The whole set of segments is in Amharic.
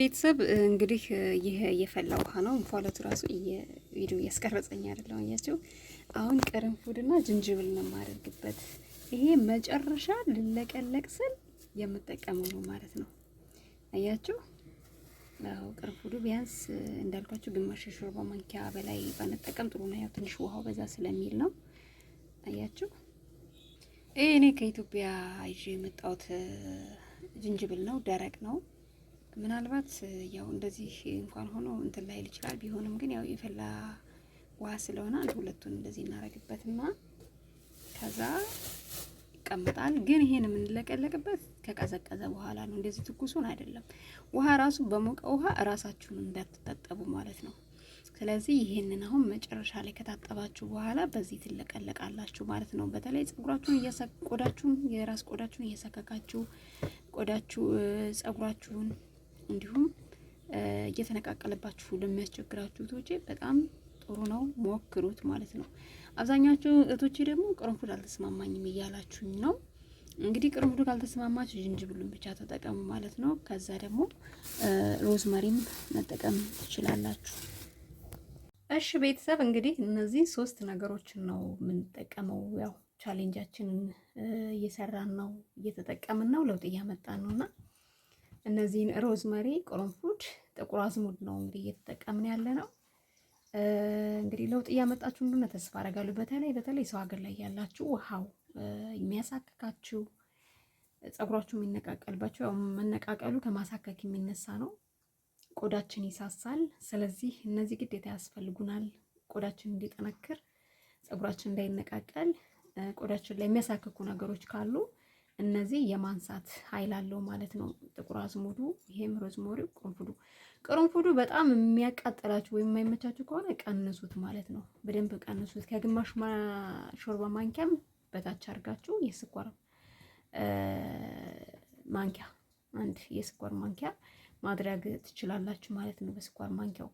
ቤተሰብ እንግዲህ ይሄ የፈላ ውሃ ነው። እንፋሎቱ ራሱ ቪዲዮ እያስቀረጸኝ አይደለም። አያችሁ። አሁን ቅርንፉድና ዝንጅብል ነው የማደርግበት። ይሄ መጨረሻ ልለቀለቅ ስል የምጠቀመው ነው ማለት ነው። አያችሁ። አዎ ቅርንፉዱ ቢያንስ እንዳልኳችሁ ግማሽ ሾርባ ማንኪያ በላይ ባንጠቀም ጥሩ ነው። ያው ትንሽ ውሃው በዛ ስለሚል ነው። አያችሁ። እኔ ከኢትዮጵያ ይዤ የመጣሁት ዝንጅብል ነው። ደረቅ ነው። ምናልባት ያው እንደዚህ እንኳን ሆኖ እንትን ላይ ይችላል። ቢሆንም ግን ያው የፈላ ውሃ ስለሆነ አንድ ሁለቱን እንደዚህ እናረግበትና ከዛ ይቀመጣል። ግን ይሄን የምንለቀለቅበት ከቀዘቀዘ በኋላ ነው። እንደዚህ ትኩሱን አይደለም። ውሃ ራሱ በሞቀ ውሃ እራሳችሁን እንዳትታጠቡ ማለት ነው። ስለዚህ ይሄንን አሁን መጨረሻ ላይ ከታጠባችሁ በኋላ በዚህ ትለቀለቃላችሁ ማለት ነው። በተለይ ጸጉራችሁን ቆዳችሁን የራስ ቆዳችሁን እየሰከካችሁ ቆዳችሁ ጸጉራችሁን እንዲሁም እየተነቃቀለባችሁ ለሚያስቸግራችሁ እህቶቼ በጣም ጥሩ ነው፣ ሞክሩት ማለት ነው። አብዛኛችሁ እህቶቼ ደግሞ ቅርንፉድ አልተስማማኝም እያላችሁኝ ነው። እንግዲህ ቅርንፉድ ካልተስማማችሁ ዝንጅብሉን ብቻ ተጠቀሙ ማለት ነው። ከዛ ደግሞ ሮዝመሪም መጠቀም ትችላላችሁ። እሺ ቤተሰብ እንግዲህ እነዚህ 3 ነገሮችን ነው የምንጠቀመው። ያው ቻሌንጃችንን እየሰራን ነው፣ እየተጠቀምን ነው፣ ለውጥ እያመጣን ነውና እነዚህን ሮዝመሪ፣ ቅርንፉድ፣ ጥቁር አዝሙድ ነው እንግዲህ እየተጠቀምን ያለ ነው። እንግዲህ ለውጥ እያመጣችሁ እንደሆነ ተስፋ አደርጋለሁ። በተለይ ሰው ሀገር ላይ ያላችሁ ውሃው የሚያሳክካችሁ ጸጉራችሁ የሚነቃቀልባችሁ፣ ያው መነቃቀሉ ከማሳከክ የሚነሳ ነው። ቆዳችን ይሳሳል። ስለዚህ እነዚህ ግዴታ ያስፈልጉናል። ቆዳችን እንዲጠነክር፣ ጸጉራችን እንዳይነቃቀል፣ ቆዳችን ላይ የሚያሳክኩ ነገሮች ካሉ እነዚህ የማንሳት ኃይል አለው ማለት ነው። ጥቁር አዝሙዱ፣ ይሄም ሮዝሞሪው፣ ቅርንፉዱ በጣም የሚያቃጥላችሁ ወይም የማይመቻችሁ ከሆነ ቀንሱት ማለት ነው። በደንብ ቀንሱት። ከግማሽ ሾርባ ማንኪያም በታች አድርጋችሁ የስኳር ማንኪያ አንድ የስኳር ማንኪያ ማድረግ ትችላላችሁ ማለት ነው። በስኳር ማንኪያው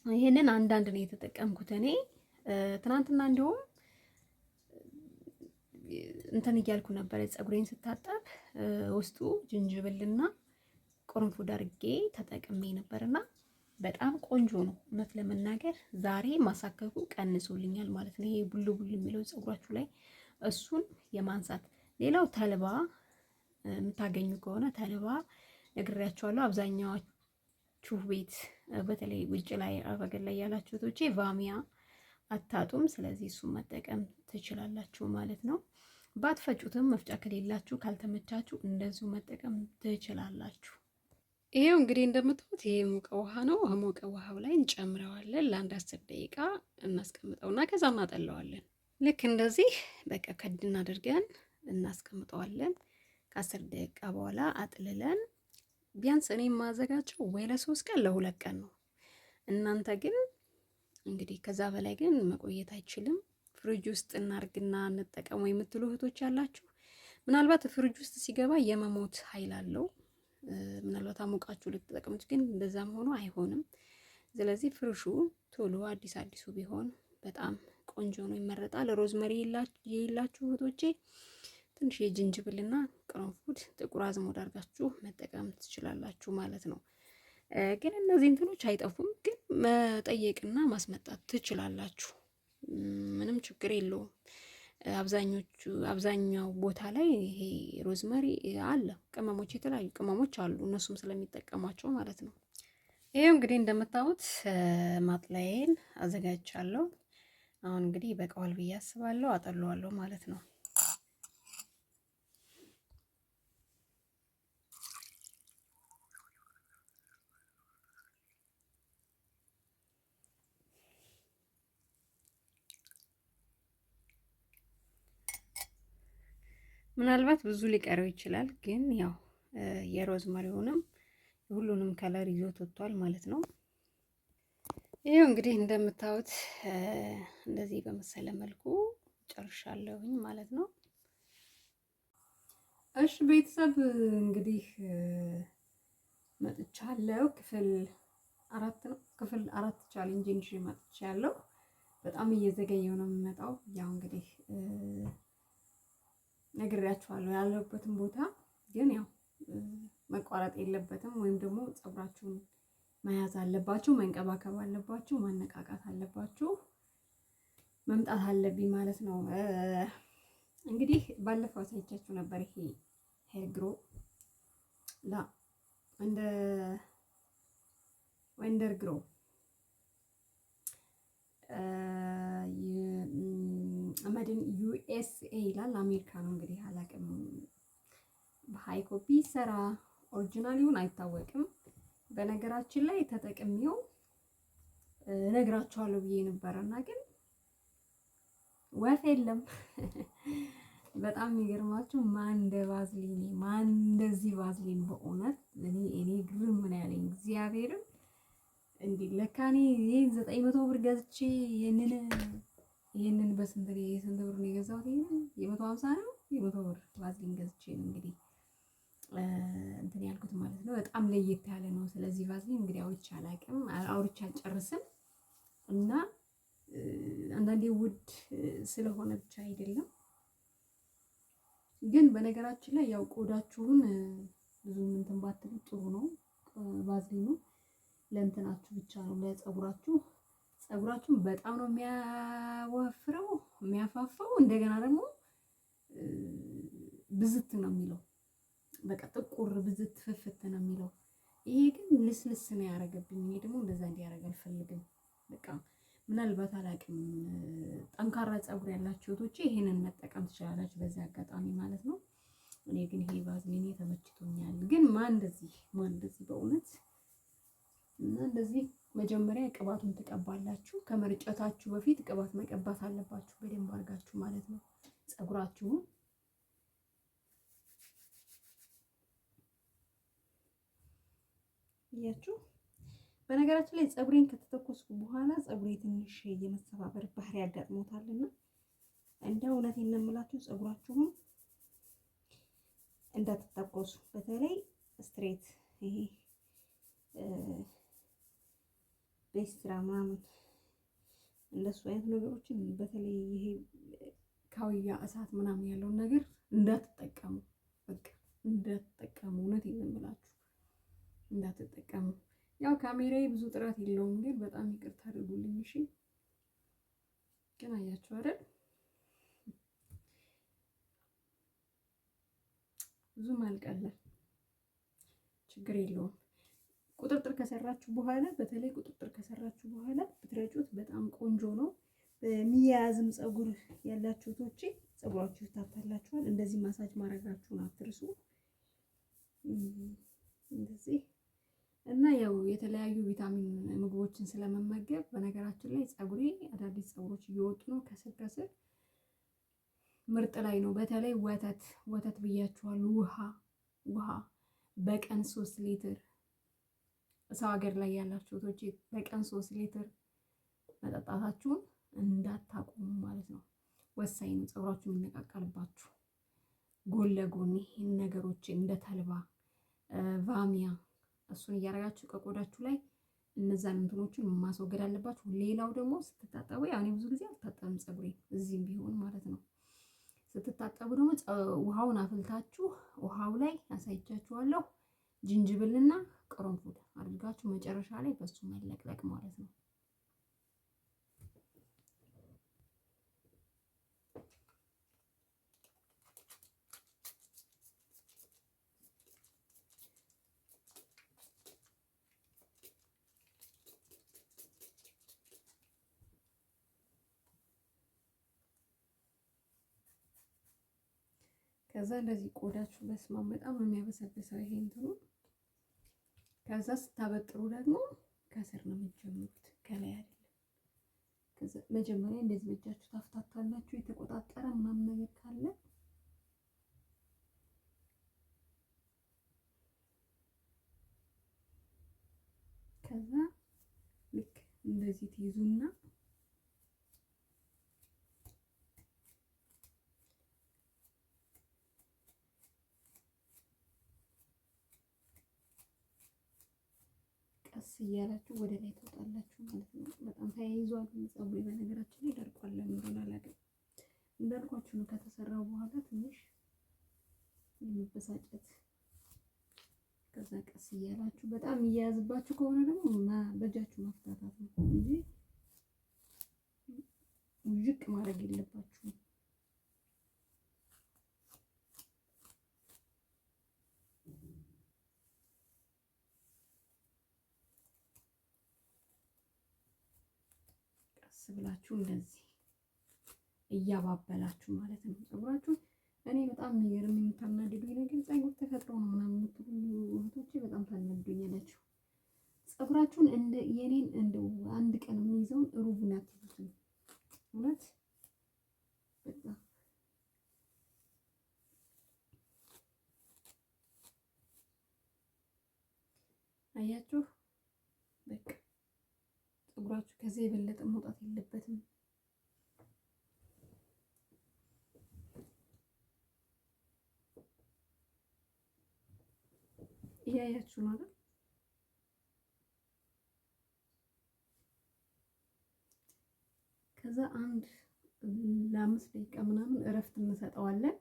ይሄንን አንዳንድ ነው የተጠቀምኩት እኔ ትናንትና። እንዲሁም እንትን እያልኩ ነበር ጸጉሬን ስታጠብ ውስጡ ዝንጅብልና ቅርንፉድ አድርጌ ተጠቅሜ ነበርና በጣም ቆንጆ ነው። እውነት ለመናገር ዛሬ ማሳከኩ ቀንሶልኛል ማለት ነው። ይሄ ቡሉ የሚለው ጸጉራችሁ ላይ እሱን የማንሳት ሌላው ተልባ የምታገኙ ከሆነ ተልባ ነግሬያችኋለሁ። አብዛኛዎቹ ቤት በተለይ ውጭ ላይ አበገር ላይ ያላችሁ እህቶቼ ቫሚያ አታጡም። ስለዚህ እሱን መጠቀም ትችላላችሁ ማለት ነው። ባትፈጩትም መፍጫ ከሌላችሁ ካልተመቻችሁ እንደዚሁ መጠቀም ትችላላችሁ። ይሄው እንግዲህ እንደምታዩት ይሄ ሞቀ ውሃ ነው። ሞቀ ውሃው ላይ እንጨምረዋለን። ለአንድ 10 ደቂቃ እናስቀምጠውና ከዛ እናጠለዋለን። ልክ እንደዚህ በቃ ከድና አድርገን እናስቀምጠዋለን። ከ10 ደቂቃ በኋላ አጥልለን ቢያንስ እኔ የማዘጋጀው ወይ ለ3 ቀን ለ2 ቀን ነው። እናንተ ግን እንግዲህ ከዛ በላይ ግን መቆየት አይችልም። ፍሪጅ ውስጥ እናርግና እንጠቀም ወይ የምትሉ እህቶች ያላችሁ ምናልባት ፍሪጅ ውስጥ ሲገባ የመሞት ኃይል አለው። ምናልባት አሞቃችሁ ልትጠቀሙት፣ ግን እንደዛም ሆኖ አይሆንም። ስለዚህ ፍርሹ ቶሎ አዲሱ ቢሆን በጣም ቆንጆ ነው፣ ይመረጣል። ሮዝመሪ የላችሁ እህቶቼ ትንሽ የዝንጅብልና ቅርንፉድ፣ ጥቁር አዝሙድ አድርጋችሁ መጠቀም ትችላላችሁ ማለት ነው። ግን እነዚህ እንትኖች አይጠፉም፣ ግን መጠየቅና ማስመጣት ትችላላችሁ። ምንም ችግር የለውም። አብዛኛው ቦታ ላይ ይሄ ሮዝመሪ አለ። ቅመሞች፣ የተለያዩ ቅመሞች አሉ፣ እነሱም ስለሚጠቀሟቸው ማለት ነው። ይሄው እንግዲህ እንደምታዩት ማጥለያዬን አዘጋጅቻለሁ። አሁን እንግዲህ በቃዋል ብዬ አስባለሁ። አጠለዋለሁ ማለት ነው። ምናልባት ብዙ ሊቀረው ይችላል፣ ግን ያው የሮዝመሪውንም ሁሉንም ከለር ይዞት ወጥቷል ማለት ነው። ይሄው እንግዲህ እንደምታዩት እንደዚህ በመሰለ መልኩ ጨርሻለሁኝ ማለት ነው። እሺ ቤተሰብ እንግዲህ መጥቻለሁ። ክፍል 4 ቻሌንጅ እንጂ መጥቻለሁ። በጣም እየዘገየው ነው የምመጣው። ያው እንግዲህ ነግሬያችኋለሁ ያለሁበትን ቦታ ግን ያው መቋረጥ የለበትም። ወይም ደግሞ ፀጉራችሁን መያዝ አለባችሁ፣ መንቀባቀብ አለባችሁ፣ ማነቃቃት አለባችሁ። መምጣት አለብኝ ማለት ነው። እንግዲህ ባለፈው አሳይቻችሁ ነበር። ይሄ ሄር ግሮ እንደ ወንደር ግሮ መድን ዩኤስኤ ይላል። አሜሪካ ነው እንግዲህ አላውቅም። በሃይ ኮፒ ሰራ ኦሪጂናል ይሁን አይታወቅም። በነገራችን ላይ ተጠቅሜው እነግራችኋለሁ ብዬ ነበረና ግን ወፍ የለም። በጣም የሚገርማችሁ ማን እንደ ቫዝሊን ማን እንደዚህ ቫዝሊን በእውነት እኔ ግርም ምን ያለኝ እግዚአብሔርም እንዲህ ለካ እኔ 900 ብር ገዝቼ ይሄንን በስንት ብር ነው የገዛሁት? ይሄንን 150 ነው 100 ብር ቫዝሊን ገዝቼ ነው እንግዲህ እንትን ያልኩት ማለት ነው። በጣም ለየት ያለ ነው። ስለዚህ ቫዝሊን እንግዲህ አውርቼ አላውቅም፣ አውርቼ አልጨርስም እና አንዳንዴ ውድ ስለሆነ ብቻ አይደለም። ግን በነገራችን ላይ ያው ቆዳችሁን ብዙ እንትን ባትሉ ጥሩ ነው። ቫዝሊኑ ለእንትናችሁ ብቻ ነው፣ ለፀጉራችሁን በጣም ነው የሚያወፍረው የሚያፋፋው። እንደገና ደግሞ ብዝት ነው የሚለው፣ በቃ ጥቁር ብዝት ፍፍት ነው የሚለው። ይሄ ግን ልስልስ ነው ያደረገብኝ። እኔ ደግሞ እንደዛ እንዲያደርግ አልፈልግም። በቃ ምናልባት አላውቅም፣ ጠንካራ ፀጉር ያላችሁ እህቶቼ ይሄንን መጠቀም ትችላላችሁ በዚህ አጋጣሚ ማለት ነው። እኔ ግን ይሄ ቫዝሊን ተመችቶኛል። ግን ማን እንደዚህ በእውነት እና እንደዚህ መጀመሪያ ቅባቱን ትቀባላችሁ። ከመርጨታችሁ በፊት ቅባት መቀባት አለባችሁ በደንብ አድርጋችሁ ማለት ነው ፀጉራችሁን። እያችሁ በነገራችን ላይ ፀጉሬን ከተተኮስኩ በኋላ ፀጉሬ ትንሽ የመሰባበር ባህሪ ያጋጥሞታልና እንደ እውነቴን ነው የምላችሁ ፀጉራችሁን እንዳትተኮሱ። በተለይ ስትሬት ይሄ ቤስትራ ምናምን እንደሱ አይነት ነገሮችን በተለይ ይሄ ካውያ እሳት ምናምን ያለውን ነገር እንዳትጠቀሙ፣ በቃ እንዳትጠቀሙ። እውነቴን ነው የምላችሁ እንዳትጠቀሙ። ያው ካሜራዬ ብዙ ጥራት የለውም፣ ግን በጣም ይቅርታ አድርጉልኝ እሺ። ግን አያችሁ አይደል ብዙም አልቀለም፣ ችግር የለውም። ቁጥጥር ከሰራችሁ በኋላ በተለይ ቁጥጥር ከሰራችሁ በኋላ ብትረጩት በጣም ቆንጆ ነው። በሚያያዝም ፀጉር ያላችሁ እህቶቼ ፀጉራችሁ ይታታላችኋል። እንደዚህ ማሳጅ ማድረጋችሁን አትርሱ። እንደዚህ እና ያው የተለያዩ ቪታሚን ምግቦችን ስለመመገብ በነገራችን ላይ ፀጉሬ አዳዲስ ፀጉሮች እየወጡ ነው ከስር ምርጥ ላይ ነው። በተለይ ወተት ብያችኋለሁ። ውሃ በቀን 3 ሊትር ሰው ሀገር ላይ ያላችሁ እህቶቼ በቀን 3 ሊትር መጠጣታችሁን እንዳታቆሙ ማለት ነው። ወሳኝ ነው። ፀጉራችሁ የሚነቃቀልባችሁ ጎን ለጎን ይሄን ነገሮች እንደ ተልባ ቫሚያ እሱን እያደረጋችሁ ከቆዳችሁ ላይ እነዛን እንትኖችን ማስወገድ አለባችሁ። ሌላው ደግሞ ስትታጠቡ ያው እኔ ብዙ ጊዜ አልታጠብም ፀጉሬ እዚህም ቢሆን ማለት ነው። ስትታጠቡ ደግሞ ውሃውን አፍልታችሁ ውሃው ላይ አሳይቻችኋለሁ ዝንጅብልና ቅርንፉድ አድርጋችሁ መጨረሻ ላይ በሱ መለቅለቅ ማለት ነው። ከዛ እንደዚህ ቆዳችሁ በስማም በጣም ነው የሚያበሰብሰው ይሄ እንትኑ። ከዛ ስታበጥሩ ደግሞ ከስር ነው የምትጀምሩት ከላይ አይደለም። ከዛ መጀመሪያ እንደዚህ በእጃችሁ ታፍታታላችሁ የተቆጣጠረ ምናምን ነገር ካለ። ከዛ ልክ እንደዚህ ትይዙና ቀስ እያላችሁ ወደ ላይ ተወጣላችሁ ማለት ነው። በጣም ተያይዟል ፀጉሬ በነገራችን ላይ ደርቋል። ለምን እንደሆነ አላውቅም። እንዳልኳችሁ ነው ከተሰራው በኋላ ትንሽ የመበሳጨት ከዛ ቀስ እያላችሁ በጣም እየያዝባችሁ ከሆነ ደግሞ በእጃችሁ ማፍታታት ነው እንጂ ውዥቅ ማድረግ የለባችሁም። ቀስ ብላችሁ እንደዚህ እያባበላችሁ ማለት ነው ፀጉራችሁን። እኔ በጣም የሚገርም የምታናድዱኝ ነገር ፀጉር ተፈጥሮ ነው ምናምን የምትሉ እህቶቼ በጣም ታናድዱኛላችሁ። ፀጉራችሁን እንደ የኔን እንደው አንድ ቀን የሚይዘውን ሩቡን አትይዙትም። እውነት በጣም አያችሁ። በቃ ፀጉራችሁ ከዚህ የበለጠ መውጣት የለበትም። እያያችሁ ነው አይደል? ከዛ አንድ ለ5 ደቂቃ ምናምን እረፍት እንሰጠዋለን።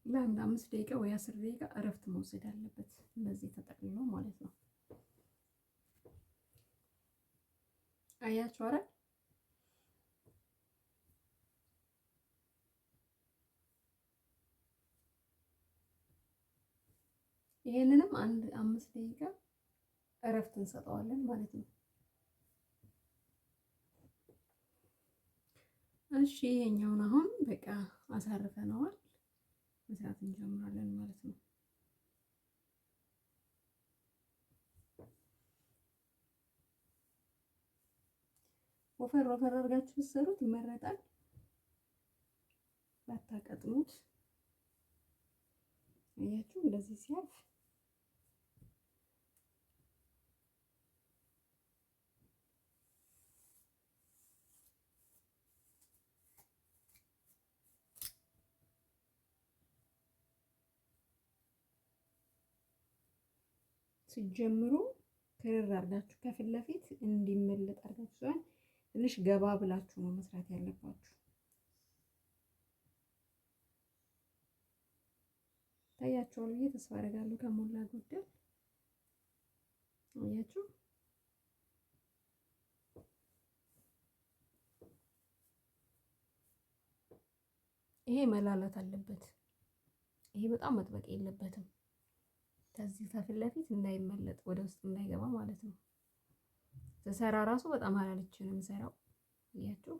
ለአንድ 5 ደቂቃ ወይ 10 ደቂቃ እረፍት መውሰድ አለበት። እንደዚህ ተጠቅልሎ ማለት ነው። አያችሁ አይደል? ይሄንንም አንድ 5 ደቂቃ እረፍት እንሰጠዋለን ማለት ነው። እሺ ይሄኛውን አሁን በቃ አሳርፈነዋል። መስራት እንጀምራለን ማለት ነው። ወፈር ወፈር አድርጋችሁ ብትሰሩት ይመረጣል። ባታቀጥኑት። አያችሁ እንደዚህ ሲያልፍ ሲጀምሩ ክርር አድርጋችሁ ከፊት ለፊት እንዲመለጥ አድርጋችሁ ሲሆን ትንሽ ገባ ብላችሁ ነው መስራት ያለባችሁ። ታያችኋል ብዬ ተስፋ አደርጋለሁ። ከሞላ ጎደል አያችሁ። ይሄ መላላት አለበት። ይሄ በጣም መጥበቅ የለበትም። ከዚህ ከፊት ለፊት እንዳይመለጥ ወደ ውስጥ እንዳይገባ ማለት ነው። ተሰራ ራሱ በጣም አላልቼ ነው የምሰራው። አያችሁ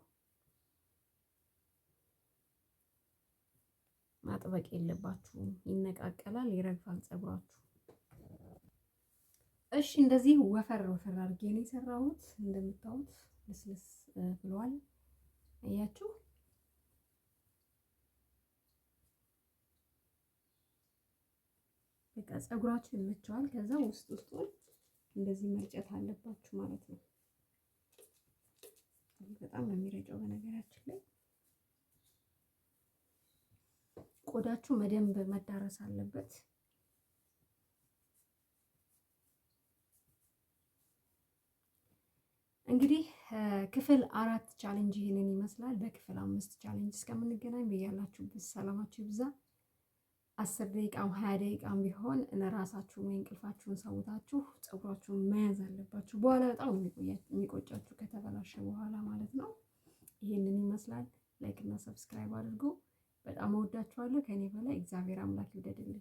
ማጥበቅ የለባችሁም። ይነቃቀላል፣ ይረግፋል ፀጉራችሁ። እሺ እንደዚህ ወፈር ወፈር አድርጌ ነው የሰራሁት። እንደምታዩት ልስልስ ብሏል። አያችሁ በቃ ፀጉራችሁ ይመቸዋል። ከዛ ውስጡን እንደዚህ መርጨት አለባችሁ ማለት ነው። በጣም ነው የሚረጨው በነገራችን ላይ። ቆዳችሁ መደንብ መዳረስ አለበት። እንግዲህ ክፍል 4 ቻሌንጅ ይሄንን ይመስላል። በክፍል 5 ቻሌንጅ እስከምንገናኝ በያላችሁበት ሰላማችሁ ይብዛ። 10 ደቂቃም 20 ደቂቃም ቢሆን ለራሳችሁ ወይ እንቅልፋችሁን ሰውታችሁ ፀጉራችሁን መያዝ አለባችሁ። በኋላ በጣም የሚቆጫችሁ ከተበላሸ በኋላ ማለት ነው። ይሄንን ይመስላል። ላይክ እና ሰብስክራይብ አድርጉ። በጣም እወዳችኋለሁ። ከኔ በላይ እግዚአብሔር አምላክ ይውደድልኝ።